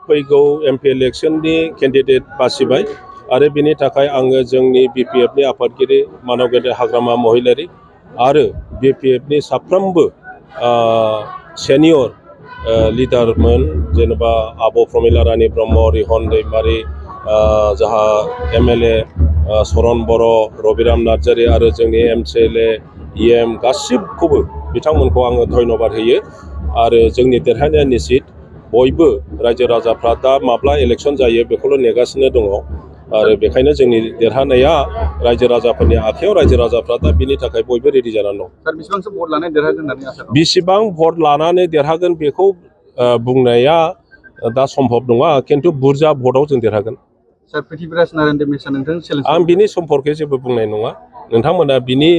फैगौ MP इलेक्शननि candidate बासिबाय आरो बिनि थाखाय आङो जोंनि बिपिएफनि आफादगिरि मानव गेदेर हाग्रामा महिलारि आरो बिपिएफनि साफ्रोमबो सेनियर लिडारमोन जेनेबा आब' प्रमिला रानी ब्रह्म रिहन दैमारी जाहा एमएलए सरन बर' रबिराम नार्जारी आरो जोंनि एमसिएलए इएम गासिबखौबो बिथांमोनखौ आङो धन्यबाद होयो आरो जोंनि देरहानाया निश्चित बयबो रायजो राजाफ्रा दा माब्ला इलेक्शन जायो बेखौल' नेगासिनो दङ आरो बेखायनो जोंनि देरहानाया रायजो राजाफोरनि आखायाव रायजो राजाफ्रा दा बिनि थाखाय बयबो रेडि जानानै दं। सार बेसेबांसो भट लानानै देरहागोन होननानै आसा दं? बेसेबां भट लानानै देरहागोन बेखौ बुंनाया दा सम्भब नङा खिन्थु बुरजा भटआव जों देरहागोन। सार पृथ्वीराज नारायण देबनिसा नोंथां चेलेन्ज आं बिनि सम्पर्के जेबो बुंनाय नङा नोंथांमोना बिनि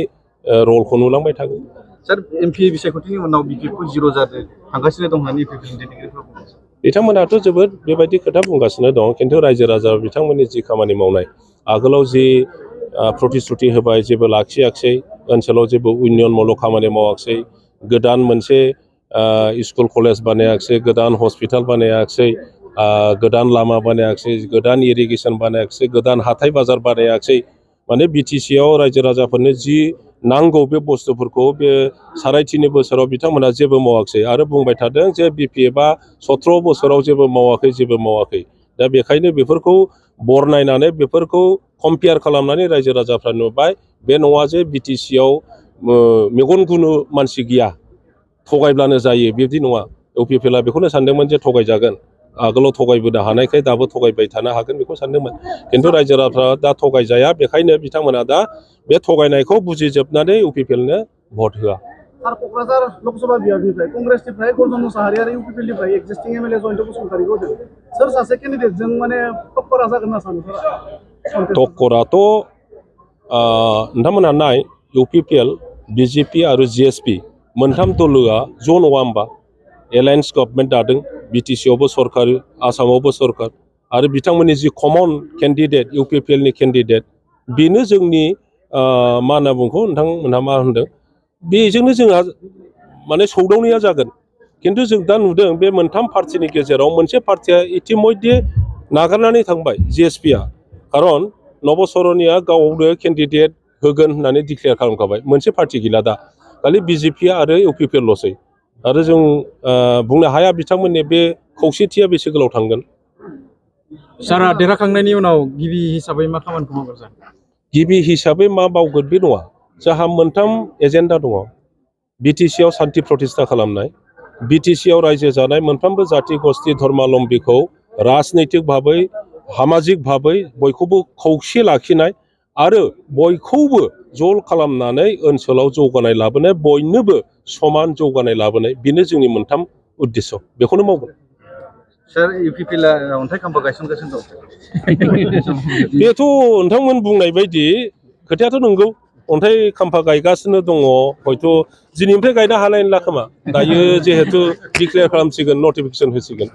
रलखौ नुलांबाय थागोन। सार एमपि बिसायख'थिनि उनाव बिपिएफखौ जिर' जादों थांगासिनो दं होननानै इउपिपिएलनि दैदेनगिरिफोरा बुंदों। बिथांमोनाथ' जोबोद बेबायदि खोथा बुंगासिनो दं खिन्थु रायजो राजा बिथांमोननि जि खामानि मावनाय आगोलाव जि प्रतिश्रुति होबाय जेबो लाखियाखिसै ओनसोलाव जेबो उन्नयनमूलक खामानि मावाखिसै गोदान मोनसे स्कुल कलेज बानायाखिसै गोदान हस्पिटाल बानायाखिसै गोदान लामा बानायाखिसै गोदान इरिगेसन बानायाखिसै गोदान हाथाय बाजार बानायाखिसै माने बिटिसिआव रायजो राजाफोरनो जि नांगौ बे बुस्थुफोरखौ बे 3.5 बोसोराव बिथांमोना जेबो मावाखिसै आरो बुंबाय थादों जे बिपिएफआ 17 बोसोराव जेबो मावाखै दा बेखायनो बेफोरखौ बरनायनानै बेफोरखौ कम्पेयार खालामनानै रायजो राजाफ्रा नुबाय बे नङा जे बिटिसिआव मेगन गुनु मानसि गैया थगायब्लानो जायो बिदि नङा इउपिपिएलआ बेखौनो सानदोंमोन जे थगायजागोन आगोलाव थगायबोनो हानायखाय दाबो थगायबाय थानो हागोन बेखौ सानदोंमोन खिन्थु रायजो राजाफ्रा दा थगायजाया बेखायनो बिथांमोना दा बे थगायनायखौ बुजिजोबनानै इउपिपिएलनो भट होआ। सार क'क्राझार लकसभा बिभागनिफ्राय कंग्रेसनिफ्राय गौतम मुसाहारि आरो इउपिपिएलनिफ्राय एक्जिस्टिं एमएलए जयन्त बसुमतारीखौ होदों सोर सासे केन्डिडेटजों माने टक्करा जागोन होनना सानो सार? टक्कराथ' नोंथांमोनहा नाय इउपिपिएल बिजेपि आरो जिएसपि मोनथाम दलोआ ज' नङा होमबा एलायन्स गभर्नमेन्ट दादों बिटिसिआवबो सरकार आसामावबो सरकार आरो बिथांमोननि जि कमन केन्डिडेट इउपिपिएलनि केन्डिडेट बेनो जोंनि मा होनना बुंखौ नोंथांमोनहा मा होनदों बेजोंनो जोंहा माने सौदावनाया जागोन खिन्थु जों दा नुदों बे मोनथाम पार्टिनि गेजेराव मोनसे पार्टिया इतिमध्य नागारनानै थांबाय जिएसपिआ खारन नबसरनिया गावनो केन्डिडेट होगोन होननानै डिक्लेयार खालामखाबाय मोनसे पार्टि गैला दा खालि बिजेपि आरो इउपिपिएलल'सै आरो जों बुंनो हाया बिथांमोननि बे खौसेथिया बेसे गोलाव थांगोन। सारा देरहाखांनायनि उनाव गिबि हिसाबै मा खामानिखौ मावगोन सार? गिबि हिसाबै मा मावगोन बे नङा जोंहा मोनथाम एजेन्डा दङ बिटिसिआव सान्थि प्रतिष्ठा खालामनाय बिटिसिआव रायजो जानाय मोनफ्रोमबो जाति गस्थि धर्मालम्बीखौ राजनैतिक भाबै सामाजिक भाबै बयखौबो खौसे लाखिनाय आरो बयखौबो ज' खालामनानै ओनसोलाव जौगानाय लाबोनाय बयनोबो समान जौगानाय लाबोनाय बेनो जोंनि मोनथाम उद्देश्य बेखौनो मावगोन। सार इउपिपिएलआ अन्थाइ खाम्फा गायसनगासिनो दं बेथ' नोंथांमोन बुंनाय बायदि खोथायाथ' नंगौ अन्थाइ खाम्फा गायगासिनो दङ हयथ' दिनैनिफ्राय गायनो हानाय नंला खोमा दायो जिहेथु डिक्लेयार खालामसिगोन नटिफिकेसन होसिगोन।